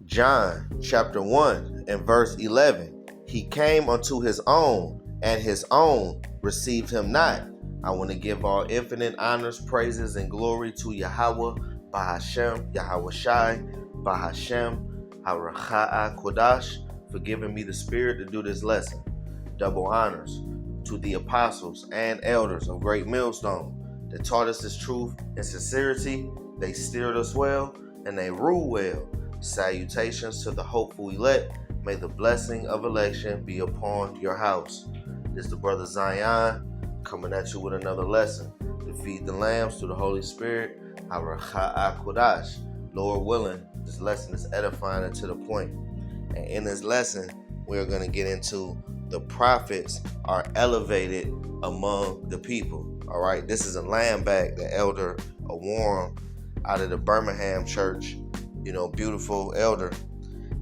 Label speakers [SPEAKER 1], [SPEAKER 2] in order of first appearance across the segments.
[SPEAKER 1] John chapter 1 and verse 11. He came unto his own, and his own received him not. I want to give all infinite honors, praises, and glory to Yahweh, Bahashem, Yahweh Shai, Bahashem, Haracha'a Kodash, for giving me the spirit to do this lesson. Double honors to the apostles and elders of Great Millstone that taught us this truth and sincerity. They steered us well and they rule well. Salutations to the hopeful elect. May the blessing of election be upon your house. This is the brother Zion coming at you with another lesson to feed the lambs through the Holy Spirit. Haracha'a Kodash. Lord willing, this lesson is edifying and to the point. And in this lesson, we're going to get into the prophets are elevated among the people. All right, this is a lamb back, the elder Warren out of the Birmingham church. You know, beautiful elder.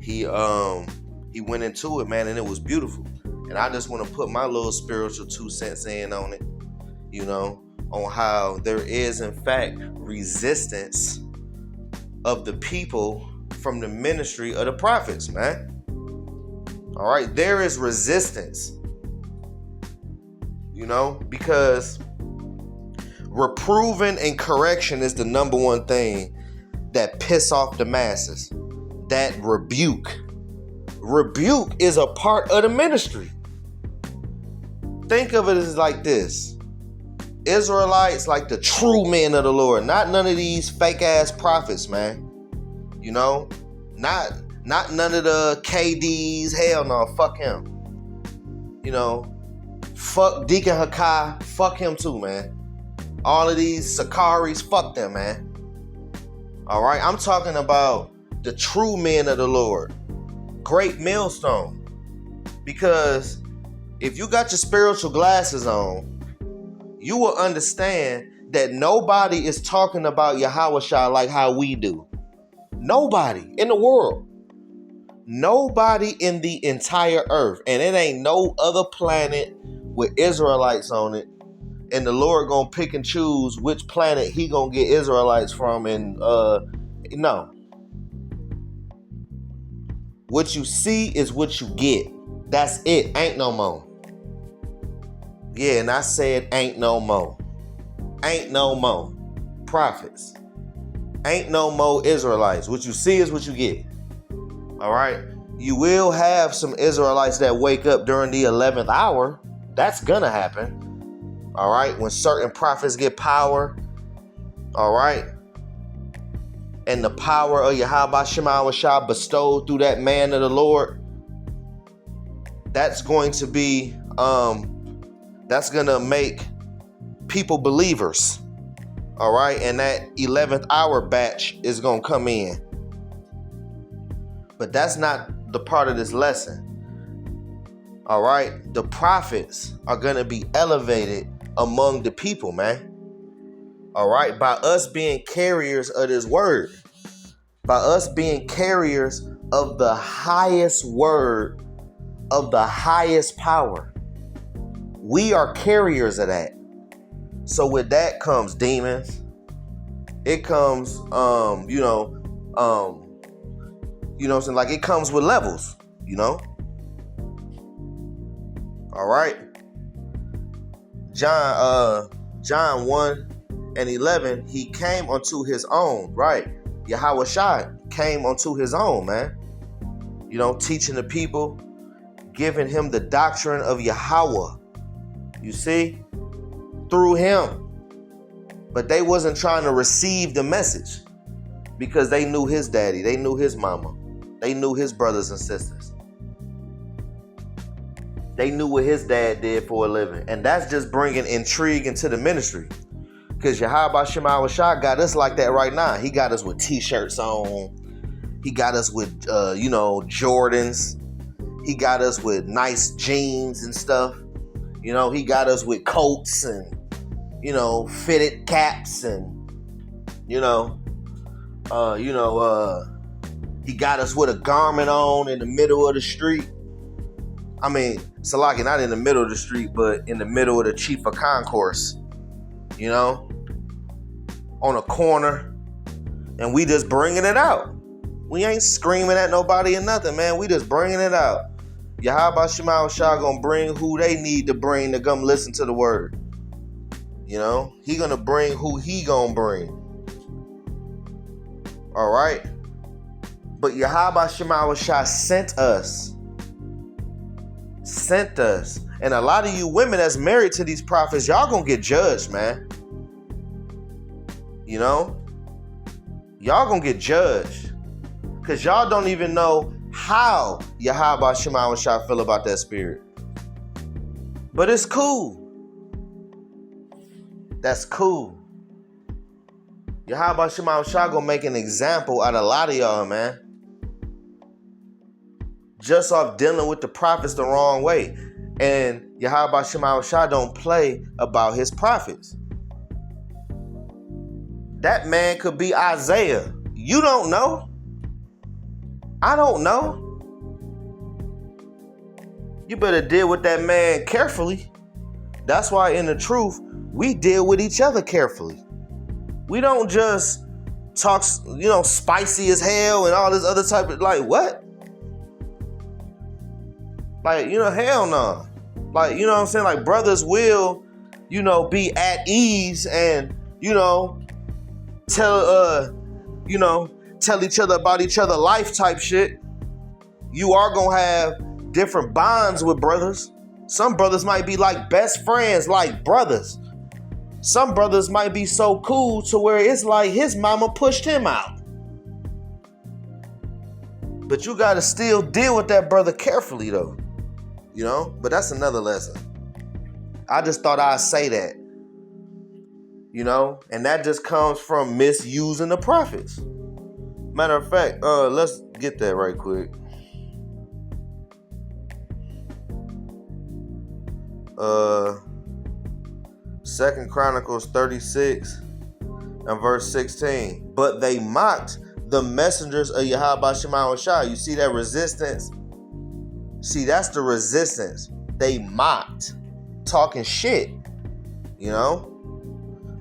[SPEAKER 1] He went into it, man, and it was beautiful. And I just want to put my little spiritual 2 cents in on it, you know, on how there is, in fact, resistance of the people from the ministry of the prophets, man. All right, there is resistance, you know, because reproving and correction is the number one thing that piss off the masses. That rebuke is a part of the ministry. Think of it as like this. Israelites, like the true men of the Lord, not none of these fake ass prophets, man. You know, not none of the KDs. Hell no, fuck him. You know, fuck Deacon Hakai, fuck him too, man. All of these Sakaris, fuck them, man. All right, I'm talking about the true men of the Lord, Great Millstone. Because if you got your spiritual glasses on, you will understand that nobody is talking about Yahweh Shai like how we do. Nobody in the world. Nobody in the entire earth. And it ain't no other planet with Israelites on it. And the Lord gonna pick and choose which planet he gonna get Israelites from. And no. What you see is what you get. That's it. Ain't no more. Yeah, and I said ain't no more. Ain't no more prophets. Ain't no more Israelites. What you see is what you get. All right? You will have some Israelites that wake up during the 11th hour. That's gonna happen. All right? When certain prophets get power. All right? And the power of Yahweh Shema Shah bestowed through that man of the Lord. That's going to be, that's going to make people believers. All right. And that 11th hour batch is going to come in. But that's not the part of this lesson. All right. The prophets are going to be elevated among the people, man. All right. By us being carriers of this word. By us being carriers of the highest word, of the highest power. We are carriers of that. So with that comes demons. It comes, you know what I'm saying? Like it comes with levels, you know? All right. John 1 and 11, he came unto his own, right? Yahweh Shai came unto his own, man. You know, teaching the people, giving him the doctrine of Yahweh. You see? Through him. But they wasn't trying to receive the message because they knew his daddy. They knew his mama. They knew his brothers and sisters. They knew what his dad did for a living. And that's just bringing intrigue into the ministry. Because Yahweh Shema Shah got us like that right now. He got us with t-shirts on. He got us with, Jordans. He got us with nice jeans and stuff. You know, he got us with coats and, fitted caps and, he got us with a garment on in the middle of the street. I mean, Salaki, not in the middle of the street, but in the middle of the Chief of Concourse. You know, on a corner, and we just bringing it out. We ain't screaming at nobody or nothing, man. We just bringing it out. Yahweh Shema Shah gonna bring who they need to bring to come listen to the word. You know, he gonna bring who he gonna bring. All right. But Yahweh Shema Shah sent us. And a lot of you women that's married to these prophets, y'all gonna get judged, man. You know? Y'all gonna get judged. Because y'all don't even know how Yahweh Shema Shah feel about that spirit. But it's cool. That's cool. Yahweh Shema Shah gonna make an example out of a lot of y'all, man. Just off dealing with the prophets the wrong way. And Yahweh Shema Shah don't play about his prophets. That man could be Isaiah. You don't know. I don't know. You better deal with that man carefully. That's why in the truth, we deal with each other carefully. We don't just talk, spicy as hell and all this other type of, like, what? Like, hell no. Like, you know what I'm saying? Like, brothers will, be at ease and, tell each other about each other life type shit. You are gonna have different bonds with brothers. Some brothers might be like best friends, like brothers. Some brothers might be so cool to where it's like his mama pushed him out. But you gotta still deal with that brother carefully though. But that's another lesson. I just thought I'd say that. And that just comes from misusing the prophets. Matter of fact, let's get that right quick. 2 Chronicles 36 and verse 16. But they mocked the messengers of Yahweh Shema Shah. You see that resistance? See, that's the resistance. They mocked, talking shit.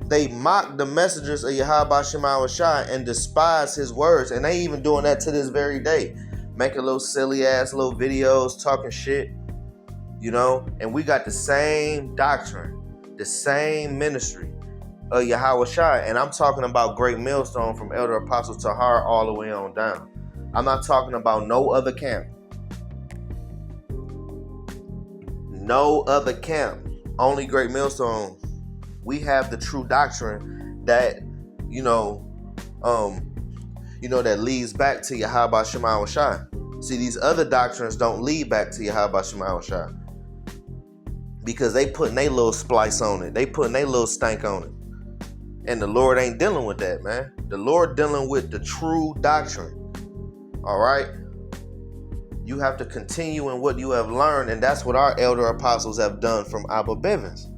[SPEAKER 1] They mocked the messengers of Yahweh Shema Shah and despised his words. And they even doing that to this very day. Making little silly ass little videos, talking shit. And we got the same doctrine, the same ministry of Yahweh Shah. And I'm talking about Great Millstone from Elder Apostle Tahar all the way on down. I'm not talking about no other camp. No other camp. Only Great Millstone. We have the true doctrine that, that leads back to Yahweh Shema Shah. See, these other doctrines don't lead back to Yahweh Shema Shah. Because they putting their little splice on it. They putting their little stank on it. And the Lord ain't dealing with that, man. The Lord dealing with the true doctrine. All right? You have to continue in what you have learned. And that's what our elder apostles have done from Abba Bivens.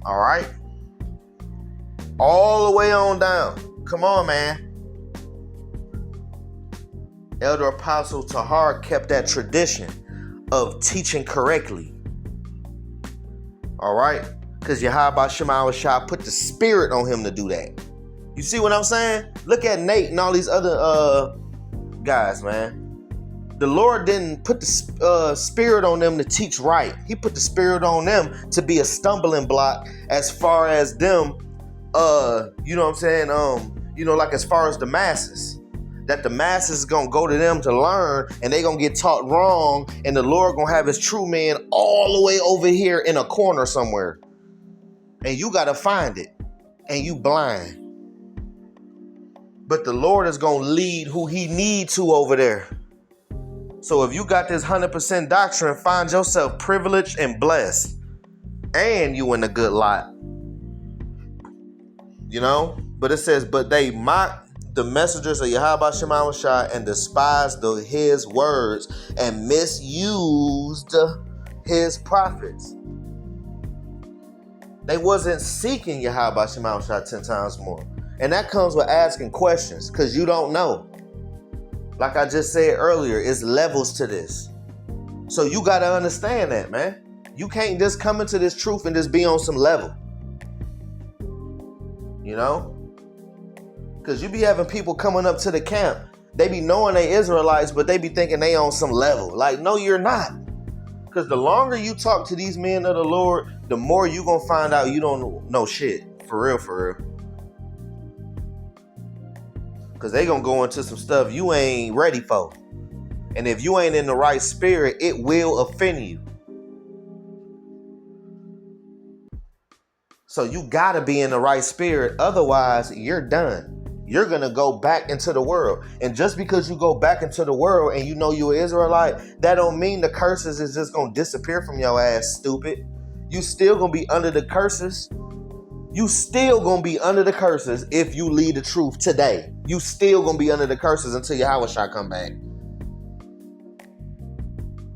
[SPEAKER 1] All right? All the way on down. Come on, man. Elder Apostle Tahar kept that tradition of teaching correctly. All right? Because Yahweh Shema Shah put the spirit on him to do that. You see what I'm saying? Look at Nate and all these other guys, man. The Lord didn't put the spirit on them to teach right. He put the spirit on them to be a stumbling block as far as them, like as far as the masses. That the masses is going to go to them to learn and they going to get taught wrong. And the Lord going to have his true man all the way over here in a corner somewhere. And you got to find it. And you blind. But the Lord is going to lead who he need to over there. So if you got this 100% doctrine, find yourself privileged and blessed. And you in a good lot. But it says, but they mocked the messengers of Yahweh Shema Shah and despised his words and misused his prophets. They wasn't seeking Yahweh Shema Shah 10 times more. And that comes with asking questions because you don't know. Like I just said earlier, it's levels to this. So you got to understand that, man. You can't just come into this truth and just be on some level. Because you be having people coming up to the camp They be knowing they Israelites, but they be thinking they on some level. Like, no, you're not. Because the longer you talk to these men of the Lord, the more you going to find out you don't know shit. For real, for real. Because they going to go into some stuff you ain't ready for. And if you ain't in the right spirit, it will offend you. So you got to be in the right spirit. Otherwise, you're done. You're going to go back into the world. And just because you go back into the world and you know you're an Israelite, that don't mean the curses is just going to disappear from your ass, stupid. You still going to be under the curses. You still going to be under the curses if you lead the truth today. You still going to be under the curses until Yahushua come back.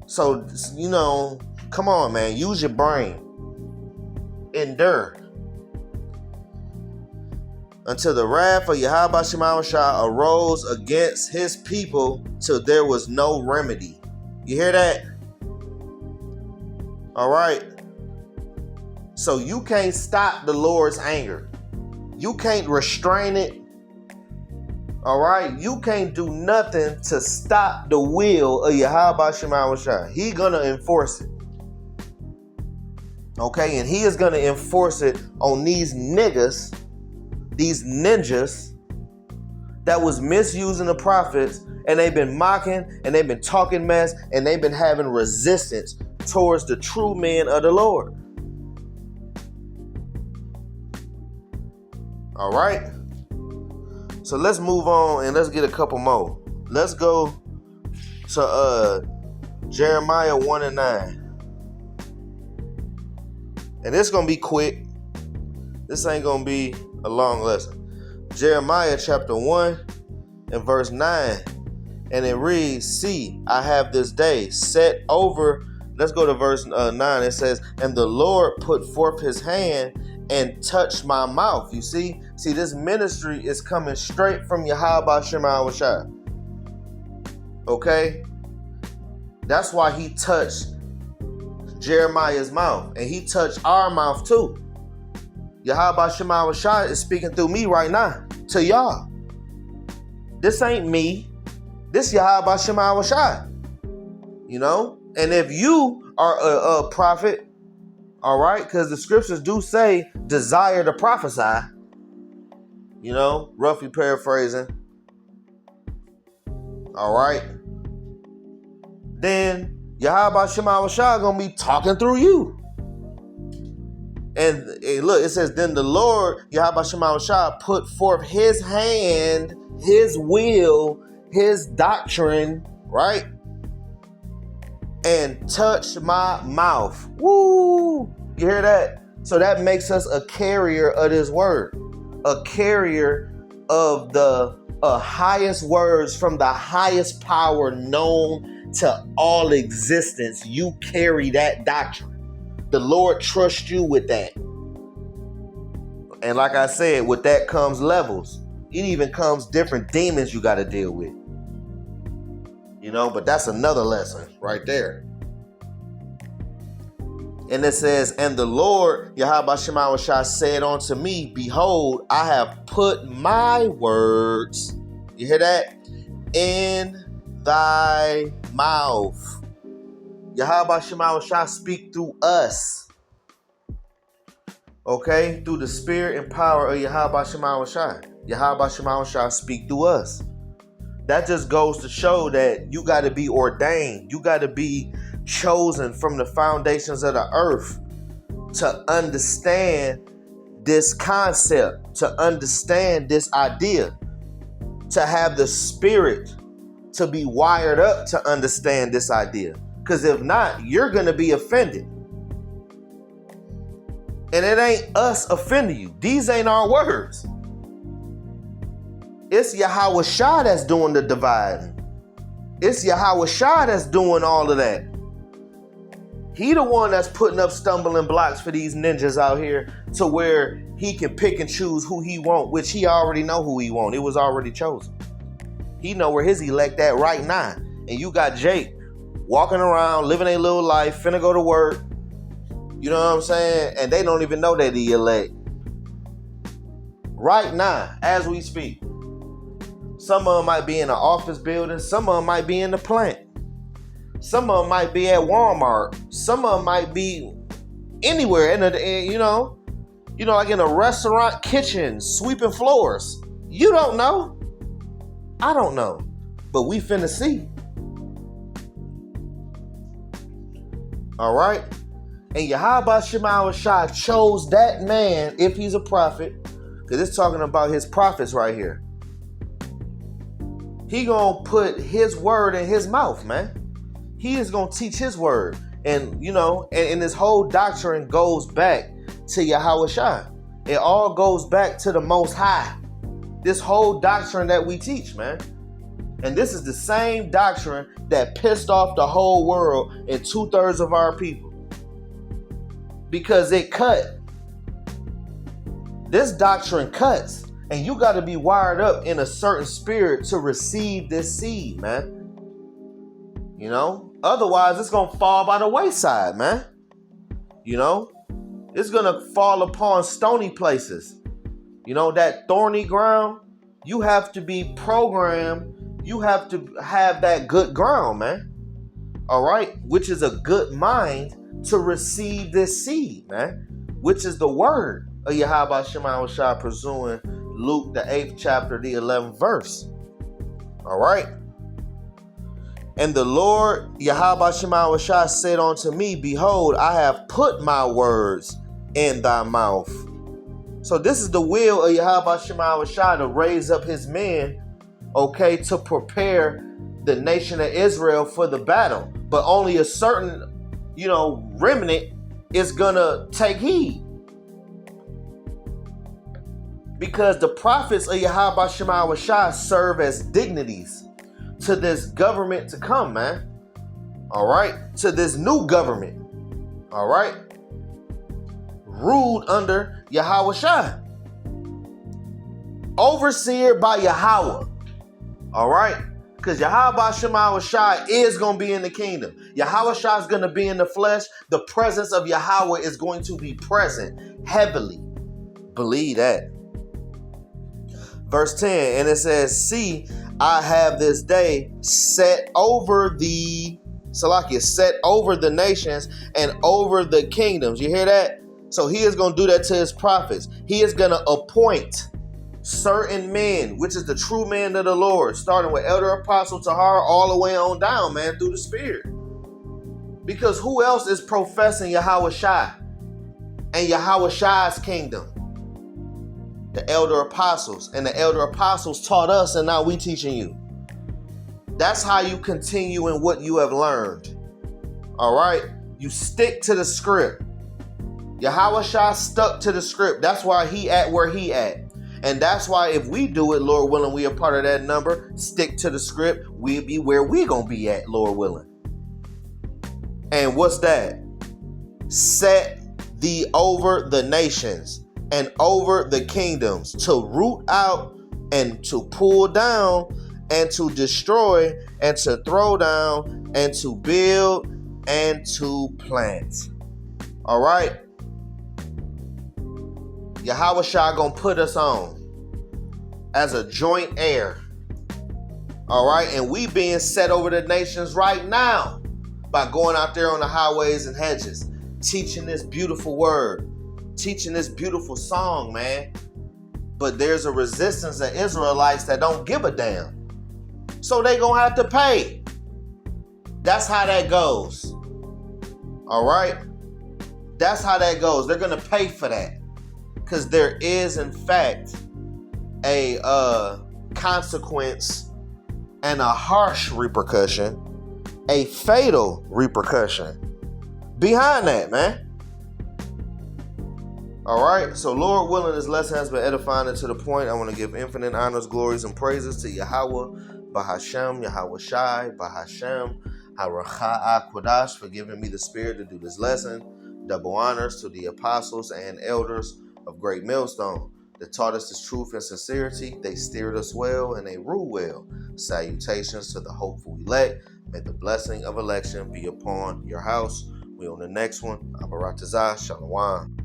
[SPEAKER 1] So, come on, man. Use your brain. Endure. Until the wrath of Yahweh Shemashah arose against his people till there was no remedy. You hear that? All right. So you can't stop the Lord's anger. You can't restrain it. All right. You can't do nothing to stop the will of Yahweh Shemashah. He gonna enforce it. Okay. And he is gonna enforce it on these niggas. These ninjas that was misusing the prophets, and they've been mocking and they've been talking mess and they've been having resistance towards the true men of the Lord. All right. So let's move on and let's get a couple more. Let's go to Jeremiah 1:9. And it's going to be quick. This ain't going to be a long lesson. Jeremiah chapter 1 and verse 9. And it reads, see, I have this day set over. Let's go to verse 9. It says, and the Lord put forth his hand and touched my mouth. You see, this ministry is coming straight from Yahweh Shemashah. Okay? That's why he touched Jeremiah's mouth. And he touched our mouth too. Yahweh Shemashah is speaking through me right now to y'all. This ain't me. This Yahweh Shemashah. And if you are a prophet, all right, because the scriptures do say desire to prophesy, roughly paraphrasing. All right. Then Yahweh Shemashah gonna be talking through you. And look, it says, then the Lord, Yahweh Shemashah, put forth his hand, his will, his doctrine, right? And touched my mouth. Woo! You hear that? So that makes us a carrier of this word. A carrier of the highest words from the highest power known to all existence. You carry that doctrine. The Lord trusts you with that. And like I said, with that comes levels. It even comes different demons you got to deal with. But that's another lesson right there. And it says, and the Lord, Yahweh Shemashah, said unto me, behold, I have put my words, you hear that, in thy mouth. Yahweh Shemashah speak through us. Okay? Through the spirit and power of Yahweh Shemashah. Yahweh Shemashah speak through us. That just goes to show that you got to be ordained. You got to be chosen from the foundations of the earth to understand this concept, to understand this idea, to have the spirit to be wired up to understand this idea. Because if not, you're going to be offended. And it ain't us offending you. These ain't our words. It's Yahushua that's doing the dividing. It's Yahushua that's doing all of that. He the one that's putting up stumbling blocks for these ninjas out here to where he can pick and choose who he want, which he already know who he want. It was already chosen. He know where his elect at right now. And you got Jake walking around, living a little life, finna go to work. You know what I'm saying? And they don't even know that he elect. Right now, as we speak. Some of them might be in an office building. Some of them might be in the plant. Some of them might be at Walmart. Some of them might be anywhere like in a restaurant kitchen, sweeping floors. You don't know. I don't know. But we finna see. All right? And Yahweh Shema Shai chose that man, if he's a prophet, because it's talking about his prophets right here. He gonna put his word in his mouth, man. He is gonna teach his word. And, and this whole doctrine goes back to Yahweh Shai. It all goes back to the Most High. This whole doctrine that we teach, man. And this is the same doctrine that pissed off the whole world and 2/3 of our people. Because it cut. This doctrine cuts. And you got to be wired up in a certain spirit to receive this seed, man. Otherwise it's going to fall by the wayside, man. It's going to fall upon stony places. That thorny ground, you have to be programmed. You have to have that good ground, man. All right. Which is a good mind to receive this seed, man. Which is the word of Yahweh Shema Shai, pursuing Luke, the 8th chapter, the 11th verse. All right. And the Lord, Yahweh Shema Shai, said unto me, behold, I have put my words in thy mouth. So this is the will of Yahweh Shema Shai, to raise up his men, to prepare the nation of Israel for the battle. But only a certain, remnant is gonna take heed. Because the prophets of Yahweh Shema Shai serve as dignities to this government to come, man. All right? To this new government. All right? Ruled under Yahweh Shai. Overseer by Yahweh. All right? Because Yahweh Shema Shai is going to be in the kingdom. Yahweh Shai is going to be in the flesh. The presence of Yahweh is going to be present heavily. Believe that. Verse 10, and it says, see, I have this day set over the nations and over the kingdoms. You hear that? So he is going to do that to his prophets. He is going to appoint certain men, which is the true men of the Lord, starting with Elder Apostle Tahar all the way on down, man, through the Spirit. Because who else is professing Yahweh Shai and Yahweh Shai's kingdom? The elder apostles. And the elder apostles taught us, and now we teaching you. That's how you continue in what you have learned. All right? You stick to the script. Yahweh Shai stuck to the script. That's why he at where he at. And that's why if we do it, Lord willing, we are part of that number, stick to the script, we'll be where we gonna be at, Lord willing. And what's that? Set thee over the nations and over the kingdoms, to root out and to pull down and to destroy and to throw down and to build and to plant. All right? Yahweh Shai gonna put us on as a joint heir. All right? And we being set over the nations right now by going out there on the highways and hedges, teaching this beautiful word, teaching this beautiful song, man. But there's a resistance of Israelites that don't give a damn. So they gonna have to pay. That's how that goes. All right? That's how that goes. They're gonna pay for that. Because there is, in fact, a consequence and a harsh repercussion, a fatal repercussion behind that, man. All right, so Lord willing, this lesson has been edifying, and to the point I want to give infinite honors, glories, and praises to Yahweh, Bahashem, Yahweh Shai, Bahashem, Haracha Akwadash, for giving me the spirit to do this lesson. Double honors to the apostles and elders of Great Millstone that taught us this truth and sincerity. They steered us well and they rule well. Salutations to the hopeful elect. May the blessing of election be upon your house. We on the next one. Abaratazah, Shalom.